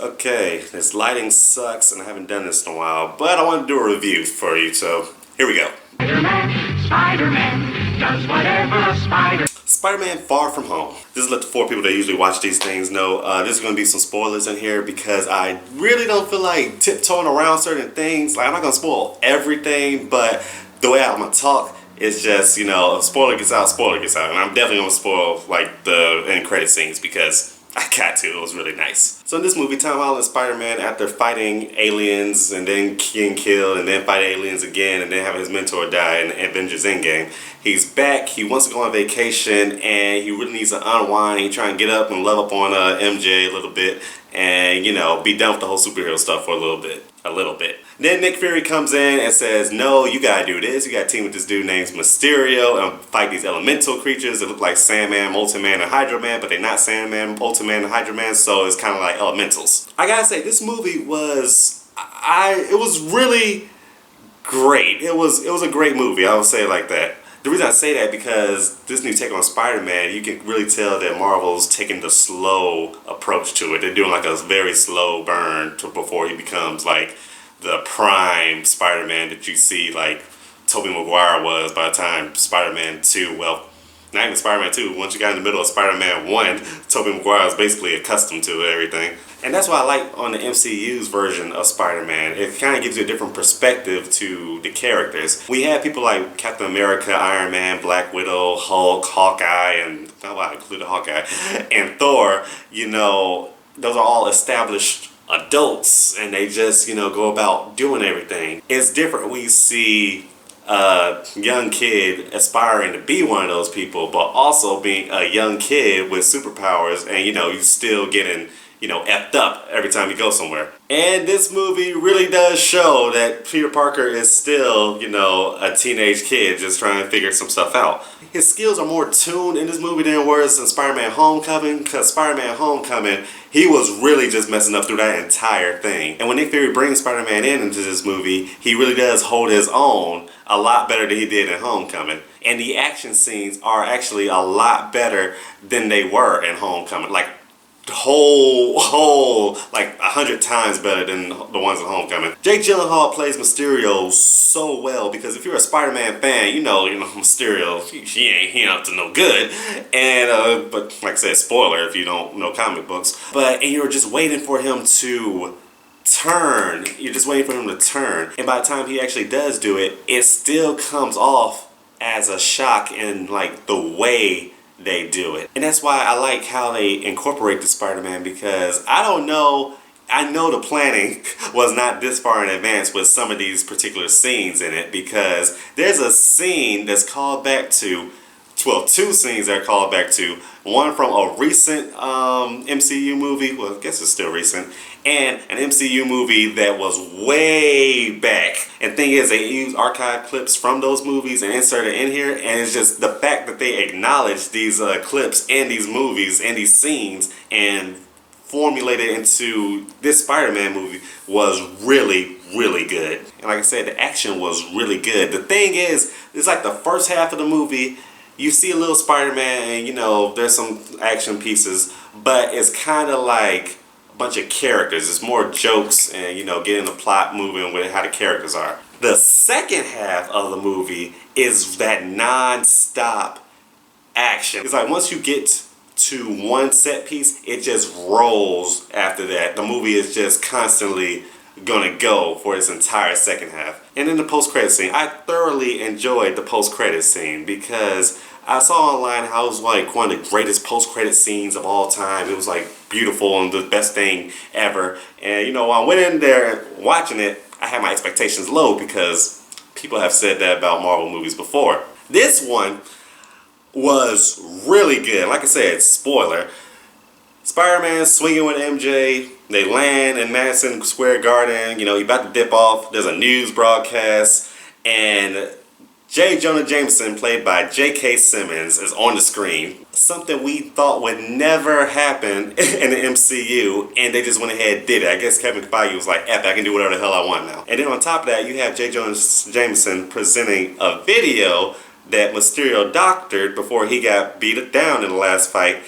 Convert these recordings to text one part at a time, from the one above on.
Okay, this lighting sucks and I haven't done this in a while, but I want to do a review for you, so here we go. Spider-Man does whatever a spider... Spider-Man Far From Home. This is let the 4 people that usually watch these things know. There's going to be some spoilers in here because I really don't feel like tiptoeing around certain things. Like, I'm not going to spoil everything, but the way I'm going to talk is just, you know, if spoiler gets out, spoiler gets out. And I'm definitely going to spoil, like, the end credit scenes because I got to. It was really nice. So in this movie, Tom Holland and Spider-Man, after fighting aliens and then getting killed and then fight aliens again and then having his mentor die in Avengers Endgame, he's back. He wants to go on vacation and he really needs to unwind. He try and get up and love up on MJ a little bit and, you know, be done with the whole superhero stuff for a little bit. Then Nick Fury comes in and says, no, you gotta do this. You gotta team with this dude named Mysterio and fight these elemental creatures that look like Sandman, Ultraman, and Hydro Man, but they're not Sandman, Ultraman, and Hydro Man, so it's kind of like elementals. I gotta say, this movie was, it was really great. It was a great movie, I would say it like that. The reason I say that because this new take on Spider-Man, you can really tell that Marvel's taking the slow approach to it. They're doing like a very slow burn before he becomes like the prime Spider-Man that you see like Tobey Maguire was by the time Spider-Man 2, well, not even Spider-Man 2, once you got in the middle of Spider-Man 1, Tobey Maguire was basically accustomed to everything. And that's why I like on the MCU's version of Spider-Man. It kind of gives you a different perspective to the characters. We have people like Captain America, Iron Man, Black Widow, Hulk, Hawkeye, and I included Hawkeye, and Thor. You know, those are all established adults and they just, you know, go about doing everything. It's different when you see a young kid aspiring to be one of those people, but also being a young kid with superpowers and, you know, you still getting, you know, effed up every time you go somewhere. And this movie really does show that Peter Parker is still, you know, a teenage kid just trying to figure some stuff out. His skills are more tuned in this movie than it was in Spider-Man Homecoming, because Spider-Man Homecoming, he was really just messing up through that entire thing. And when Nick Fury brings Spider-Man into this movie, he really does hold his own a lot better than he did in Homecoming. And the action scenes are actually a lot better than they were in Homecoming. Like, whole like 100 times better than the ones in Homecoming. Jake Gyllenhaal plays Mysterio so well because if you're a Spider-Man fan, you know Mysterio, he ain't up to no good. And but like I said, spoiler if you don't know comic books. And you're just waiting for him to turn. You're just waiting for him to turn. And by the time he actually does do it, it still comes off as a shock in like the way they do it. And that's why I like how they incorporate the Spider-Man, because I know the planning was not this far in advance with some of these particular scenes in it, because there's a scene that's called back to, well, 2 scenes that are called back to, one from a recent MCU movie, well, I guess it's still recent, and an MCU movie that was way back. And the thing is, they use archive clips from those movies and insert it in here, and it's just the fact that they acknowledge these clips and these movies and these scenes and formulate it into this Spider-Man movie was really, really good. And like I said, the action was really good. The thing is, it's like the first half of the movie, you see a little Spider-Man and, you know, there's some action pieces, but it's kind of like a bunch of characters. It's more jokes and, you know, getting the plot moving with how the characters are. The second half of the movie is that non-stop action. It's like once you get to one set piece, it just rolls after that. The movie is just constantly gonna go for its entire second half. And then the post-credit scene, I thoroughly enjoyed the post-credit scene because I saw online how it was like one of the greatest post-credit scenes of all time. It was like beautiful and the best thing ever. And you know, when I went in there watching it, I had my expectations low because people have said that about Marvel movies before. This one was really good. Like I said, spoiler. Spider-Man swinging with MJ. They land in Madison Square Garden. You know, he about to dip off. There's a news broadcast. And J. Jonah Jameson, played by J.K. Simmons, is on the screen. Something we thought would never happen in the MCU, and they just went ahead and did it. I guess Kevin Feige was like, F, I can do whatever the hell I want now. And then on top of that, you have J. Jonah Jameson presenting a video that Mysterio doctored before he got beat down in the last fight,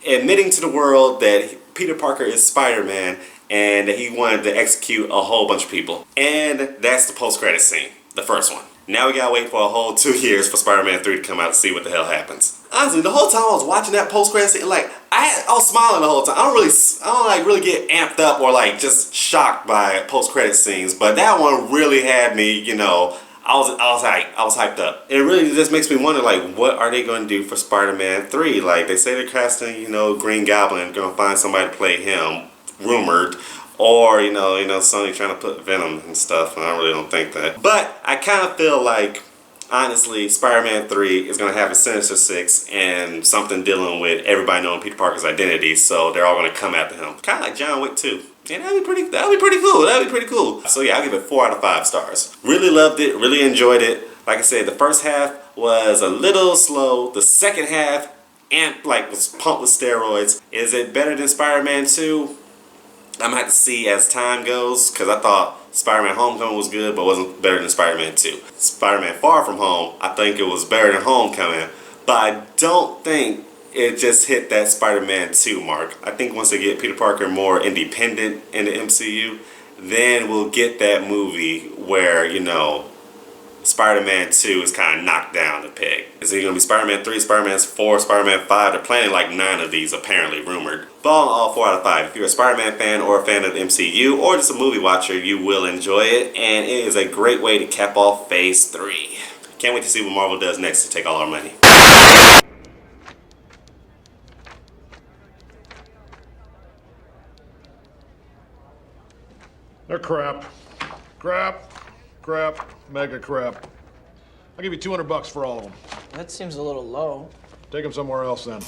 admitting to the world that Peter Parker is Spider-Man and that he wanted to execute a whole bunch of people. And that's the post-credit scene, the first one. Now we gotta wait for a whole 2 years for Spider-Man 3 to come out to see what the hell happens. Honestly, the whole time I was watching that post-credit scene, like, I was smiling the whole time. I don't like really get amped up or like just shocked by post-credit scenes, but that one really had me, you know, I was hyped up. It really just makes me wonder, like, what are they going to do for Spider-Man 3? Like, they say they're casting, you know, Green Goblin, going to find somebody to play him, rumored. Or, you know, Sony trying to put Venom and stuff. I really don't think that. But I kind of feel like, honestly, Spider-Man 3 is going to have a Sinister Six and something dealing with everybody knowing Peter Parker's identity. So they're all going to come after him. Kind of like John Wick 2. Yeah, that'd be pretty cool. So yeah, I'll give it 4 out of 5 stars. Really loved it, really enjoyed it. Like I said, the first half was a little slow. The second half, was pumped with steroids. Is it better than Spider-Man 2? I'm gonna have to see as time goes, because I thought Spider-Man Homecoming was good, but wasn't better than Spider-Man 2. Spider-Man Far From Home, I think it was better than Homecoming, but I don't think it just hit that Spider-Man 2 mark. I think once they get Peter Parker more independent in the MCU, then we'll get that movie where, you know, Spider-Man 2 is kind of knocked down the peg. Is it going to be Spider-Man 3, Spider-Man 4, Spider-Man 5? They're planning like 9 of these, apparently, rumored. But all 4 out of 5. If you're a Spider-Man fan or a fan of the MCU or just a movie watcher, you will enjoy it. And it is a great way to cap off Phase 3. Can't wait to see what Marvel does next to take all our money. They're crap. Crap, mega crap. I'll give you $200 for all of them. That seems a little low. Take them somewhere else then.